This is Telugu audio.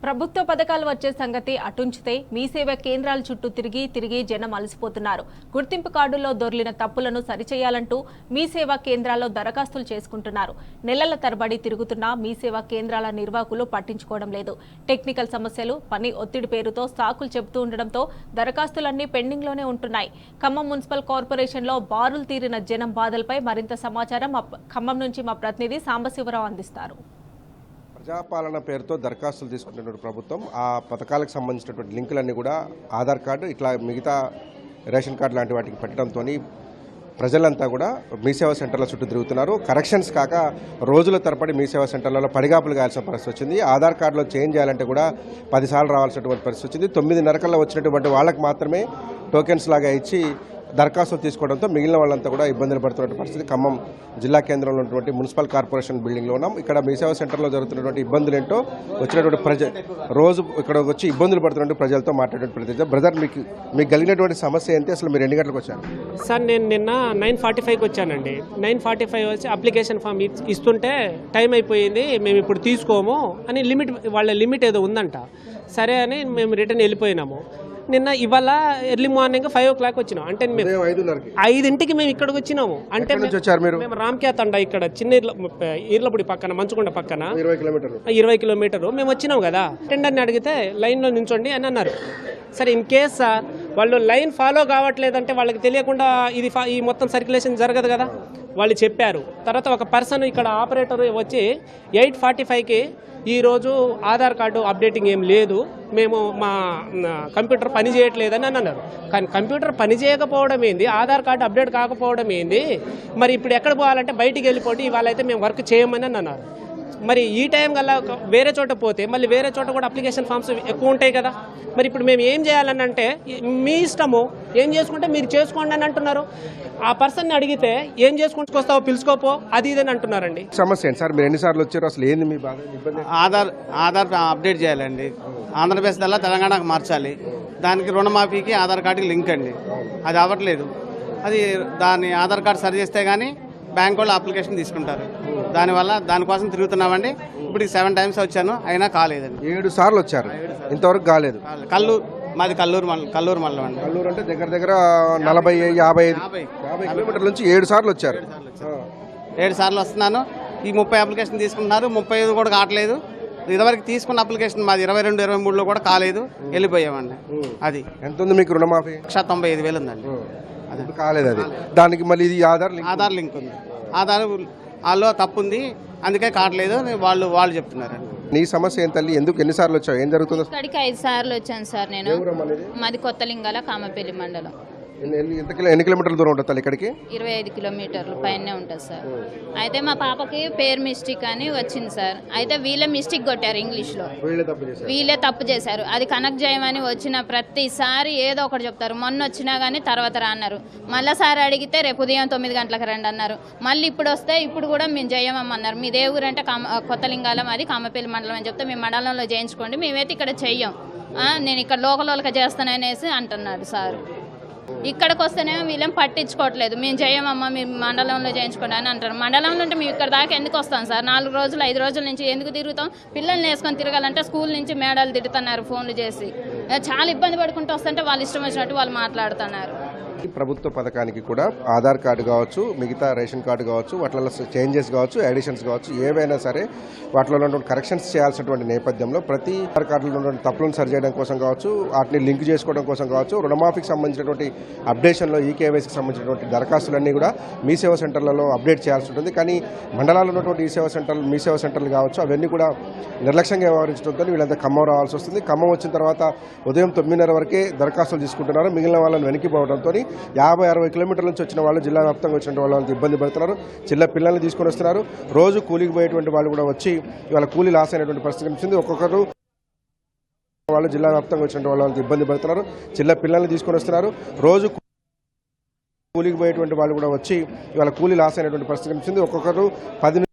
ప్రభుత్వ పథకాలు వచ్చే సంగతి అటుంచితే మీ సేవ కేంద్రాల చుట్టూ తిరిగి జనం అలసిపోతున్నారు. గుర్తింపు కార్డుల్లో దొర్లిన తప్పులను సరిచేయాలంటూ మీ సేవా కేంద్రాల్లో దరఖాస్తులు చేసుకుంటున్నారు. నెలల తరబడి తిరుగుతున్న మీ సేవా కేంద్రాల నిర్వాహకులు పట్టించుకోవడం లేదు. టెక్నికల్ సమస్యలు, పని ఒత్తిడి పేరుతో సాకులు చెబుతూ ఉండడంతో దరఖాస్తులన్నీ పెండింగ్లోనే ఉంటున్నాయి. ఖమ్మం మున్సిపల్ కార్పొరేషన్లో బారులు తీరిన జనం బాధలపై మరింత సమాచారం ఖమ్మం నుంచి మా ప్రతినిధి సాంబశివరావు అందిస్తారు. ప్రజాపాలన పేరుతో దరఖాస్తులు తీసుకుంటున్నటువంటి ప్రభుత్వం ఆ పథకాలకు సంబంధించినటువంటి లింకులన్నీ కూడా ఆధార్ కార్డు ఇట్లా మిగతా రేషన్ కార్డు లాంటి వాటికి పెట్టడంతో ప్రజలంతా కూడా మీ సేవా సెంటర్ల చుట్టూ తిరుగుతున్నారు. కరెక్షన్స్ కాక రోజుల తరబడి మీ సేవా సెంటర్లలో పడిగాపులు కావాల్సిన పరిస్థితి వచ్చింది. ఆధార్ కార్డులో చేంజ్ చేయాలంటే కూడా 10 సార్లు రావాల్సినటువంటి పరిస్థితి వచ్చింది. 9:30 వచ్చినటువంటి వాళ్ళకి మాత్రమే టోకెన్స్ లాగా ఇచ్చి దరఖాస్తులు తీసుకోవడంతో మిగిలిన వాళ్ళంతా కూడా ఇబ్బందులు పడుతున్న పరిస్థితి. ఖమ్మం జిల్లా కేంద్రంలో ఉన్నటువంటి మున్సిపల్ కార్పొరేషన్ బిల్డింగ్లో ఉన్నాం. ఇక్కడ మీ సేవా సెంటర్లో జరుగుతున్నటువంటి ఇబ్బందులు ఏంటో వచ్చినటువంటి రోజు ఇక్కడ వచ్చి ఇబ్బందులు పడుతున్నటువంటి ప్రజలతో మాట్లాడేటువంటి ప్రతి బ్రదర్ మీకు కలిగినటువంటి సమస్య ఏంటి? అసలు మీరు ఎన్ని గంటలకు వచ్చారు? సార్ నేను నిన్న 9:45కి వచ్చానండి. 9:45 వచ్చి అప్లికేషన్ ఫామ్ ఇస్తుంటే టైం అయిపోయింది, మేము ఇప్పుడు తీసుకోము అని వాళ్ళ లిమిట్ ఏదో ఉందంట. సరే అని మేము రిటర్న్ వెళ్ళిపోయినాము. ఇవాళ ఎర్లీ మార్నింగ్ 5 o'clock వచ్చినాం. అంటే మేము 5ంటికి మేము ఇక్కడికి వచ్చినాము. అంటే మేము రామ్క్యా తండా ఇక్కడ చిన్న ఈర్లపూడి పక్కన మంచుకొండ పక్కన 20 కిలోమీటర్లు మేము వచ్చినాం కదా. టెండర్ని అడిగితే లైన్లో నించోండి అని అన్నారు. సరే ఇన్ కేస్ సార్ వాళ్ళు లైన్ ఫాలో కావట్లేదంటే వాళ్ళకి తెలియకుండా ఈ మొత్తం సర్క్యులేషన్ జరగదు కదా. వాళ్ళు చెప్పారు. తర్వాత ఒక పర్సన్ ఇక్కడ ఆపరేటర్ వచ్చి 8:45కి ఈరోజు ఆధార్ కార్డు అప్డేటింగ్ ఏం లేదు, మేము మా కంప్యూటర్ పని చేయట్లేదని అన్నారు. కానీ కంప్యూటర్ పని చేయకపోవడం ఏంది, ఆధార్ కార్డు అప్డేట్ కాకపోవడం ఏంది, మరి ఇప్పుడు ఎక్కడ పోవాలంటే బయటికి వెళ్ళిపోయి ఇవాళ అయితే మేము వర్క్ చేయమని అన్నారు. మరి ఈ టైం కల్లా వేరే చోట పోతే మళ్ళీ వేరే చోట కూడా అప్లికేషన్ ఫామ్స్ ఎక్కువ ఉంటాయి కదా. మరి ఇప్పుడు మేము ఏం చేయాలని అంటే మీ ఇష్టము, ఏం చేసుకుంటే మీరు చేసుకోండి అని అంటున్నారు. ఆ పర్సన్ని అడిగితే ఏం చేసుకుంటుకొస్తావో పిలుచుకోపో అది ఇదని అంటున్నారండి. సమస్య ఏంటి సార్? మీరు ఎన్నిసార్లు వచ్చారు? అసలు ఏంది మీ బాధ? ఆధార్ అప్డేట్ చేయాలండి. ఆంధ్రప్రదేశ్ దల్లా తెలంగాణకు మార్చాలి. దానికి రుణమాఫీకి ఆధార్ కార్డుకి లింక్ అండి. అది అవ్వట్లేదు. దాన్ని ఆధార్ కార్డు సరి చేస్తే కానీ బ్యాంక్ వాళ్ళు అప్లికేషన్ తీసుకుంటారు. దానికోసం తిరుగుతున్నామండి. ఇప్పుడు 7 times వచ్చాను, అయినా కాలేదండి. 7 సార్లు వచ్చారు, ఇంతవరకు కాలేదు. మాది కల్లూరు మండలం అండి. కల్లూరు అంటే దగ్గర 40-55 కిలోమీటర్ల నుంచి 7 సార్లు వచ్చారు. 7 సార్లు వస్తున్నాను. ఈ 30 అప్లికేషన్ తీసుకుంటున్నారు, 35 కూడా కావట్లేదు. ఇదివరకు తీసుకున్న అప్లికేషన్ మాది 22-23లో కూడా కాలేదు, వెళ్ళిపోయామండి. అది ఎంత ఉంది మీకు రుణమాఫీ? 195,000 ఉందండి. అది కాలేదు. అది దానికి మళ్ళీ ఇది ఆధార్ లింక్ ఉంది. ఆధార్ వాళ్ళు తప్పు ఉంది, అందుకే కావట్లేదు వాళ్ళు చెప్తున్నారు. నీ సమస్య ఏం తల్లి? ఎందుకు ఎన్నిసార్లు వచ్చావు? ఏం జరుగుతుంది? ఇక్కడికి 5 సార్లు వచ్చాను సార్. నేను మాది కొత్తలింగాల కామపల్లి మండలం. ఎన్ని కిలోమీటర్ల దూరం ఉంటుంది తల్లి ఇక్కడికి? 25 కిలోమీటర్లు పైనే ఉంటుంది సార్. అయితే మా పాపకి పేరు మిస్టేక్ అని వచ్చింది సార్. అయితే వీళ్ళే మిస్టేక్ కొట్టారు ఇంగ్లీష్లో, వీళ్ళే తప్పు చేశారు. అది కనెక్ట్ చేయమని వచ్చిన ప్రతిసారి ఏదో ఒకటి చెప్తారు. మొన్న వచ్చినా కానీ తర్వాత రాన్నారు. మళ్ళీ సార్ అడిగితే రేపు ఉదయం 9 గంటలకు రండి అన్నారు. మళ్ళీ ఇప్పుడు వస్తే ఇప్పుడు కూడా మేము చేయమన్నారు. మీ దేవుడు అంటే కొత్తలింగాలం, అది కామపల్లి మండలం అని చెప్తే మేము మండలంలో చేయించుకోండి, మేమైతే ఇక్కడ చెయ్యం, నేను ఇక్కడ లోకల్గా చేస్తాననేసి అంటున్నాడు సార్. ఇక్కడికి వస్తేనేమో వీళ్ళేం పట్టించుకోవట్లేదు. మేము చేయమమ్మా, మీ మండలంలో చేయించుకోండి అని అంటారు. మండలంలో ఉంటే మేము ఇక్కడ దాకా ఎందుకు వస్తాం సార్? 4 రోజులు 5 రోజుల నుంచి ఎందుకు తిరుగుతాం? పిల్లల్ని వేసుకొని తిరగాలంటే స్కూల్ నుంచి మేడాలు తిడుతున్నారు ఫోన్లు చేసి. చాలా ఇబ్బంది పడుకుంటూ వస్తుంటే వాళ్ళు ఇష్టం వచ్చినట్టు వాళ్ళు మాట్లాడుతున్నారు. ప్రభుత్వ పథకానికి కూడా ఆధార్ కార్డు కావచ్చు, మిగతా రేషన్ కార్డు కావచ్చు, వాటిలో చేంజెస్ కావచ్చు, ఎడిషన్స్ కావచ్చు, ఏవైనా సరే వాటిలో ఉన్నటువంటి కరెక్షన్స్ చేయాల్సినటువంటి నేపథ్యంలో ప్రతి ఆధార్ కార్డులో ఉన్నటువంటి తప్పులను సరిచేయడం కోసం కావచ్చు, వాటిని లింక్ చేసుకోవడం కోసం కావచ్చు, రుణమాఫీకి సంబంధించినటువంటి అప్డేషన్లో ఈకేవైసీకి సంబంధించినటువంటి దరఖాస్తులన్నీ కూడా మీ సేవా సెంటర్లలో అప్డేట్ చేయాల్సి ఉంటుంది. కానీ మండలాల్లో ఉన్నటువంటి మీ సేవా సెంటర్లు కావచ్చు, అవన్నీ కూడా నిర్లక్ష్యంగా వ్యవహరించడంతో వీళ్ళంతా ఖమ్మం రావాల్సి వస్తుంది. ఖమ్మం వచ్చిన తర్వాత ఉదయం 9:30 వరకే దరఖాస్తులు తీసుకుంటున్నారు. మిగిలిన వాళ్ళని వెనక్కిపోవడంతో 50-60 కిలోమీటర్ల నుంచి వచ్చిన వాళ్ళు, జిల్లా వ్యాప్తంగా వచ్చిన వాళ్ళు ఇబ్బంది పడుతున్నారు. చిన్న పిల్లల్ని తీసుకొని వస్తున్నారు. రోజు కూలికి పోయేటువంటి వాళ్ళు కూడా వచ్చి ఇవాళ కూలీ లాస్ అయినటువంటి పరిస్థితి కనిపిస్తుంది. ఒక్కొక్కరు వాళ్ళు జిల్లా వ్యాప్తంగా వచ్చిన వాళ్ళు ఇబ్బంది పడుతున్నారు. చిన్న పిల్లల్ని తీసుకొని వస్తున్నారు. రోజు కూలికి పోయేటువంటి వాళ్ళు కూడా వచ్చి ఇవాళ కూలీ లాస్ అయినటువంటి పరిస్థితి కనిపిస్తుంది. ఒక్కొక్కరు 10